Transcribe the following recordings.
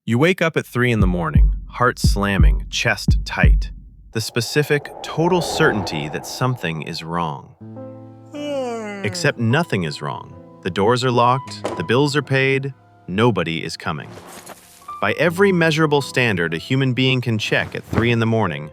You wake up at 3 in the morning, heart slamming, chest tight. The specific, total certainty that something is wrong. Except nothing is wrong. The doors are locked, the bills are paid, nobody is coming. By every measurable standard a human being can check at 3 in the morning,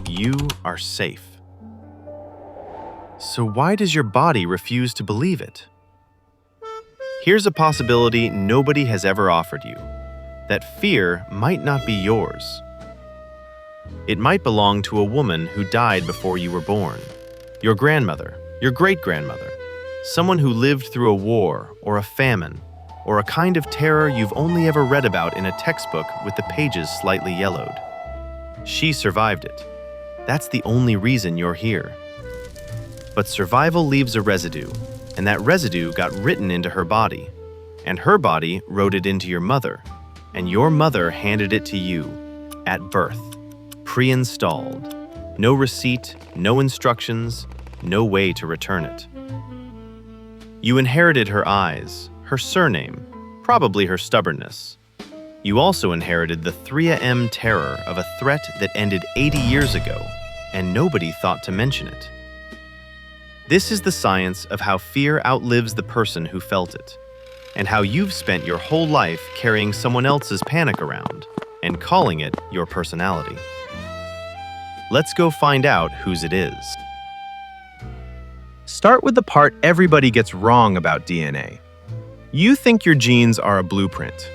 you are safe. So why does your body refuse to believe it? Here's a possibility nobody has ever offered you. That fear might not be yours. It might belong to a woman who died before you were born, your grandmother, your great-grandmother, someone who lived through a war or a famine, or a kind of terror you've only ever read about in a textbook with the pages slightly yellowed. She survived it. That's the only reason you're here. But survival leaves a residue, and that residue got written into her body, and her body wrote it into your mother, and your mother handed it to you at birth, pre-installed. No receipt, no instructions, no way to return it. You inherited her eyes, her surname, probably her stubbornness. You also inherited the 3 a.m. terror of a threat that ended 80 years ago, and nobody thought to mention it. This is the science of how fear outlives the person who felt it, and how you've spent your whole life carrying someone else's panic around and calling it your personality. Let's go find out whose it is. Start with the part everybody gets wrong about DNA. You think your genes are a blueprint,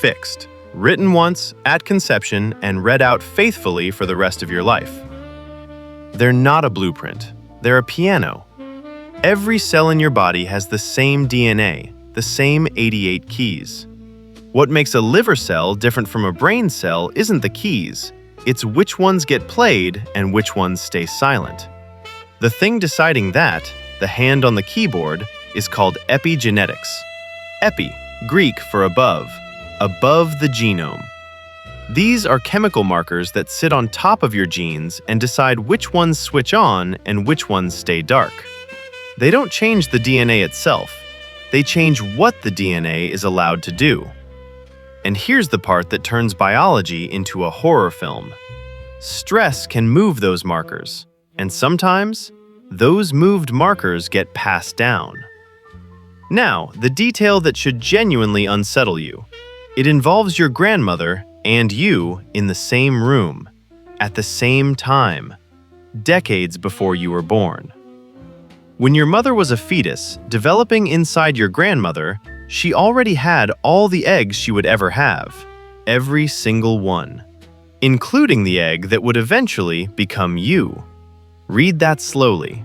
fixed, written once at conception and read out faithfully for the rest of your life. They're not a blueprint, they're a piano. Every cell in your body has the same DNA, the same 88 keys. What makes a liver cell different from a brain cell isn't the keys, it's which ones get played and which ones stay silent. The thing deciding that, the hand on the keyboard, is called epigenetics. Epi, Greek for above the genome. These are chemical markers that sit on top of your genes and decide which ones switch on and which ones stay dark. They don't change the DNA itself. They change what the DNA is allowed to do. And here's the part that turns biology into a horror film. Stress can move those markers, and sometimes those moved markers get passed down. Now, the detail that should genuinely unsettle you. It involves your grandmother and you in the same room, at the same time, decades before you were born. When your mother was a fetus, developing inside your grandmother, she already had all the eggs she would ever have, every single one, including the egg that would eventually become you. Read that slowly.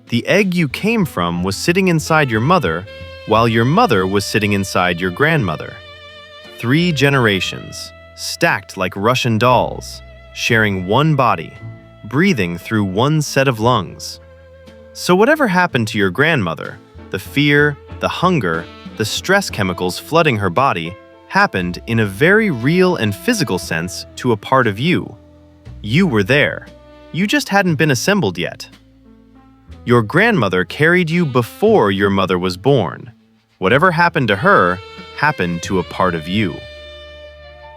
The egg you came from was sitting inside your mother, while your mother was sitting inside your grandmother. 3 generations, stacked like Russian dolls, sharing one body, breathing through one set of lungs. So whatever happened to your grandmother, the fear, the hunger, the stress chemicals flooding her body, happened in a very real and physical sense to a part of you. You were there. You just hadn't been assembled yet. Your grandmother carried you before your mother was born. Whatever happened to her happened to a part of you.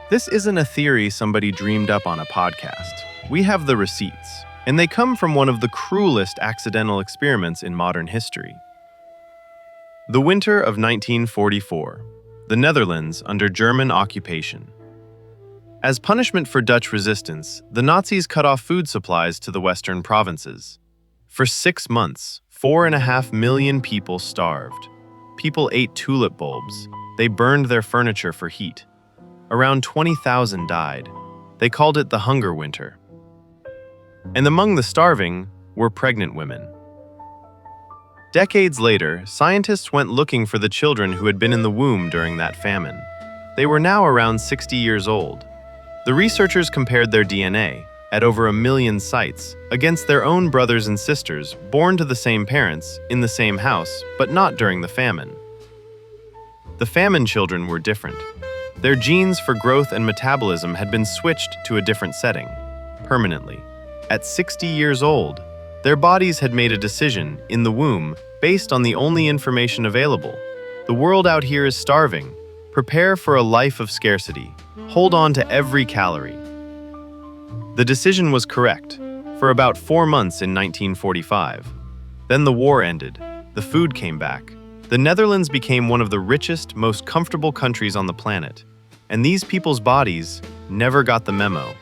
This isn't a theory somebody dreamed up on a podcast. We have the receipts, and they come from one of the cruelest accidental experiments in modern history. The winter of 1944, the Netherlands under German occupation. As punishment for Dutch resistance, the Nazis cut off food supplies to the western provinces. For 6 months, 4.5 million people starved. People ate tulip bulbs. They burned their furniture for heat. Around 20,000 died. They called it the Hunger Winter. And among the starving were pregnant women. Decades later, scientists went looking for the children who had been in the womb during that famine. They were now around 60 years old. The researchers compared their DNA, at over 1 million sites, against their own brothers and sisters born to the same parents, in the same house, but not during the famine. The famine children were different. Their genes for growth and metabolism had been switched to a different setting, permanently. At 60 years old, their bodies had made a decision, in the womb, based on the only information available. The world out here is starving. Prepare for a life of scarcity. Hold on to every calorie. The decision was correct for about 4 months in 1945. Then the war ended. The food came back. The Netherlands became one of the richest, most comfortable countries on the planet. And these people's bodies never got the memo.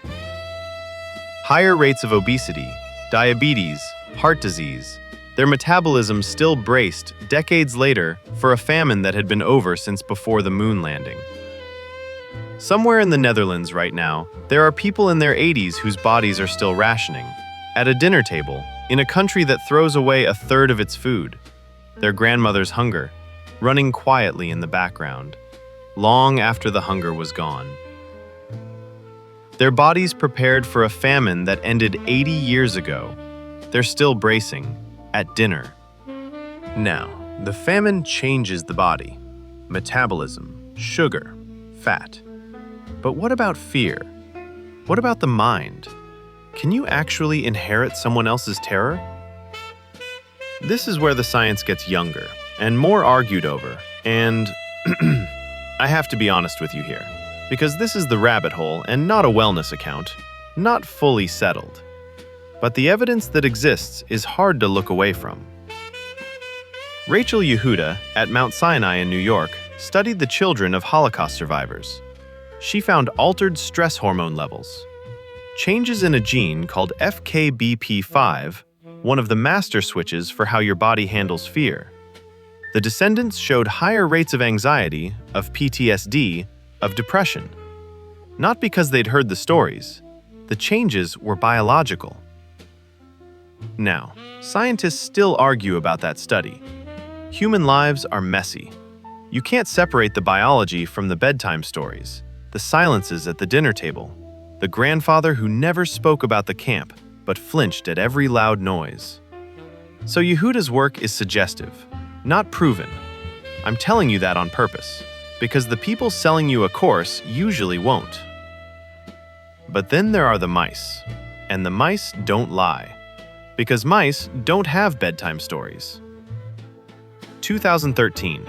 Higher rates of obesity, diabetes, heart disease. Their metabolism still braced decades later for a famine that had been over since before the moon landing. Somewhere in the Netherlands right now, there are people in their 80s whose bodies are still rationing. At a dinner table, in a country that throws away a third of its food. Their grandmother's hunger, running quietly in the background, long after the hunger was gone. Their bodies prepared for a famine that ended 80 years ago. They're still bracing, at dinner. Now, the famine changes the body. Metabolism, sugar, fat. But what about fear? What about the mind? Can you actually inherit someone else's terror? This is where the science gets younger and more argued over, and I have to be honest with you here, because this is the rabbit hole and not a wellness account, not fully settled. But the evidence that exists is hard to look away from. Rachel Yehuda at Mount Sinai in New York studied the children of Holocaust survivors. She found altered stress hormone levels. Changes in a gene called FKBP5, one of the master switches for how your body handles fear. The descendants showed higher rates of anxiety, of PTSD, of depression. Not because they'd heard the stories. The changes were biological. Now, scientists still argue about that study. Human lives are messy. You can't separate the biology from the bedtime stories, the silences at the dinner table, the grandfather who never spoke about the camp but flinched at every loud noise. So Yehuda's work is suggestive, not proven. I'm telling you that on purpose, because the people selling you a course usually won't. But then there are the mice, and the mice don't lie, because mice don't have bedtime stories. 2013,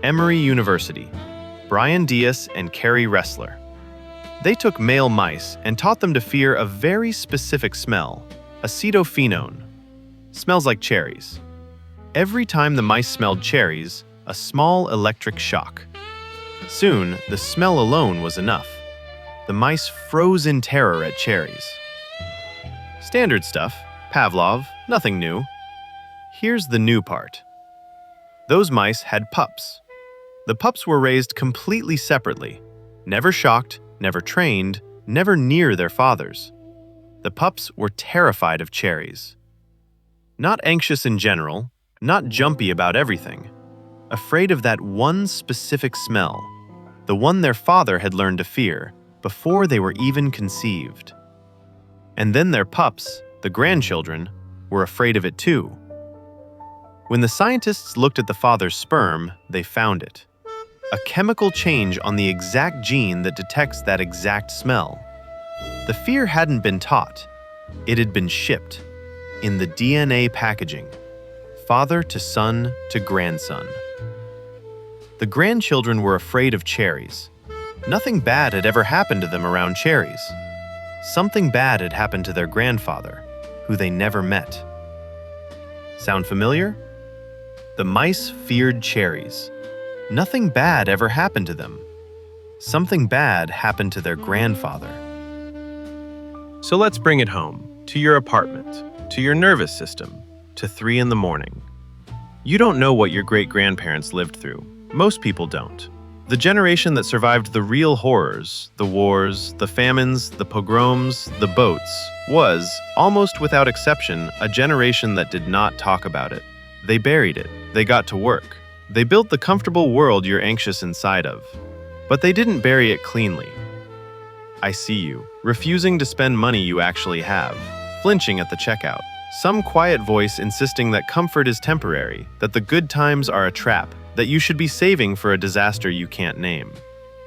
Emory University, Brian Diaz and Carrie Ressler. They took male mice and taught them to fear a very specific smell, acetophenone. Smells like cherries. Every time the mice smelled cherries, a small electric shock. Soon, the smell alone was enough. The mice froze in terror at cherries. Standard stuff, Pavlov, nothing new. Here's the new part. Those mice had pups. The pups were raised completely separately, never shocked, never trained, never near their fathers. The pups were terrified of cherries. Not anxious in general, not jumpy about everything. Afraid of that one specific smell, the one their father had learned to fear before they were even conceived. And then their pups, the grandchildren, were afraid of it too. When the scientists looked at the father's sperm, they found it. A chemical change on the exact gene that detects that exact smell. The fear hadn't been taught. It had been shipped. In the DNA packaging. Father to son to grandson. The grandchildren were afraid of cherries. Nothing bad had ever happened to them around cherries. Something bad had happened to their grandfather, who they never met. Sound familiar? The mice feared cherries. Nothing bad ever happened to them. Something bad happened to their grandfather. So let's bring it home, to your apartment, to your nervous system, to 3 in the morning. You don't know what your great-grandparents lived through. Most people don't. The generation that survived the real horrors, the wars, the famines, the pogroms, the boats, was, almost without exception, a generation that did not talk about it. They buried it. They got to work. They built the comfortable world you're anxious inside of. But they didn't bury it cleanly. I see you, refusing to spend money you actually have, flinching at the checkout. Some quiet voice insisting that comfort is temporary, that the good times are a trap, that you should be saving for a disaster you can't name.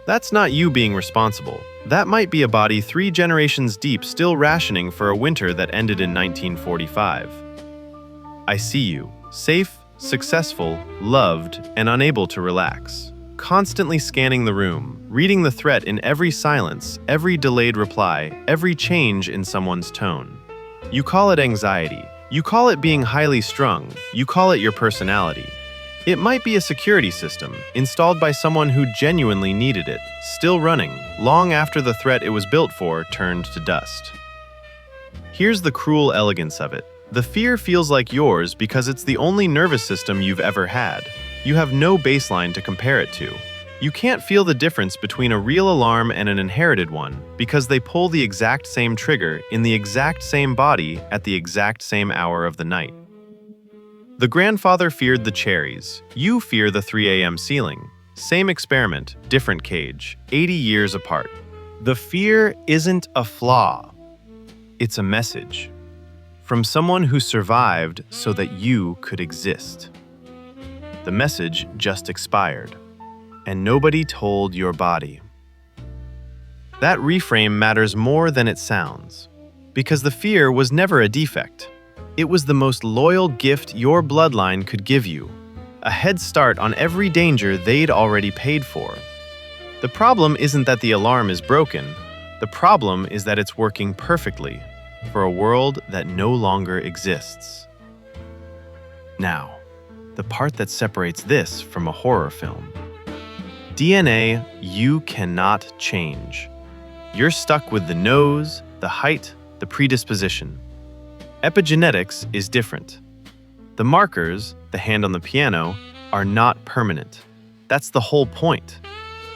That's not you being responsible. That might be a body 3 generations deep still rationing for a winter that ended in 1945. I see you, safe, successful, loved, and unable to relax. constantly scanning the room, reading the threat in every silence, every delayed reply, every change in someone's tone. You call it anxiety. You call it being highly strung. You call it your personality. It might be a security system, installed by someone who genuinely needed it, still running, long after the threat it was built for turned to dust. Here's the cruel elegance of it. The fear feels like yours because it's the only nervous system you've ever had. You have no baseline to compare it to. You can't feel the difference between a real alarm and an inherited one because they pull the exact same trigger in the exact same body at the exact same hour of the night. The grandfather feared the cherries. You fear the 3 a.m. ceiling. Same experiment, different cage, 80 years apart. The fear isn't a flaw. It's a message from someone who survived so that you could exist. The message just expired, and nobody told your body. That reframe matters more than it sounds, because the fear was never a defect. It was the most loyal gift your bloodline could give you, a head start on every danger they'd already paid for. The problem isn't that the alarm is broken. The problem is that it's working perfectly for a world that no longer exists. Now, the part that separates this from a horror film. DNA, you cannot change. You're stuck with the nose, the height, the predisposition. Epigenetics is different. The markers, the hand on the piano, are not permanent. That's the whole point.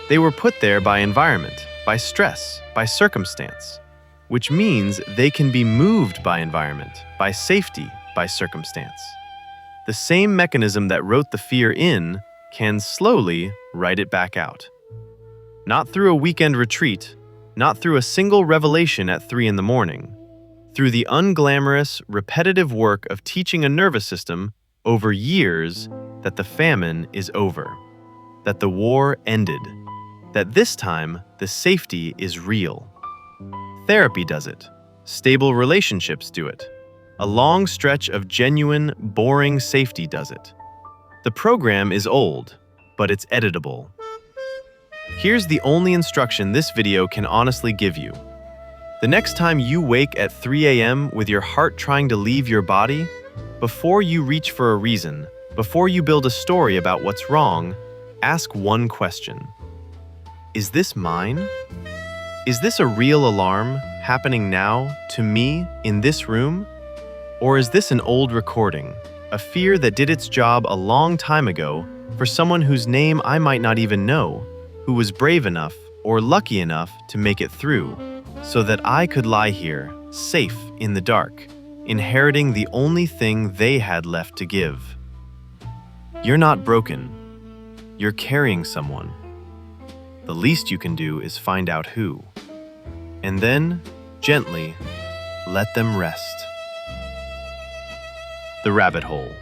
They were put there by environment, by stress, by circumstance, which means they can be moved by environment, by safety, by circumstance. The same mechanism that wrote the fear in can slowly write it back out. Not through a weekend retreat, not through a single revelation at 3 in the morning, through the unglamorous, repetitive work of teaching a nervous system over years that the famine is over, that the war ended, that this time the safety is real. Therapy does it. Stable relationships do it. A long stretch of genuine, boring safety does it. The program is old, but it's editable. Here's the only instruction this video can honestly give you. The next time you wake at 3 a.m. with your heart trying to leave your body, before you reach for a reason, before you build a story about what's wrong, ask one question. Is this mine? Is this a real alarm happening now, to me, in this room? Or is this an old recording, a fear that did its job a long time ago for someone whose name I might not even know, who was brave enough or lucky enough to make it through, so that I could lie here, safe in the dark, inheriting the only thing they had left to give? You're not broken. You're carrying someone. The least you can do is find out who, and then, gently, let them rest. The Rabbit Hole.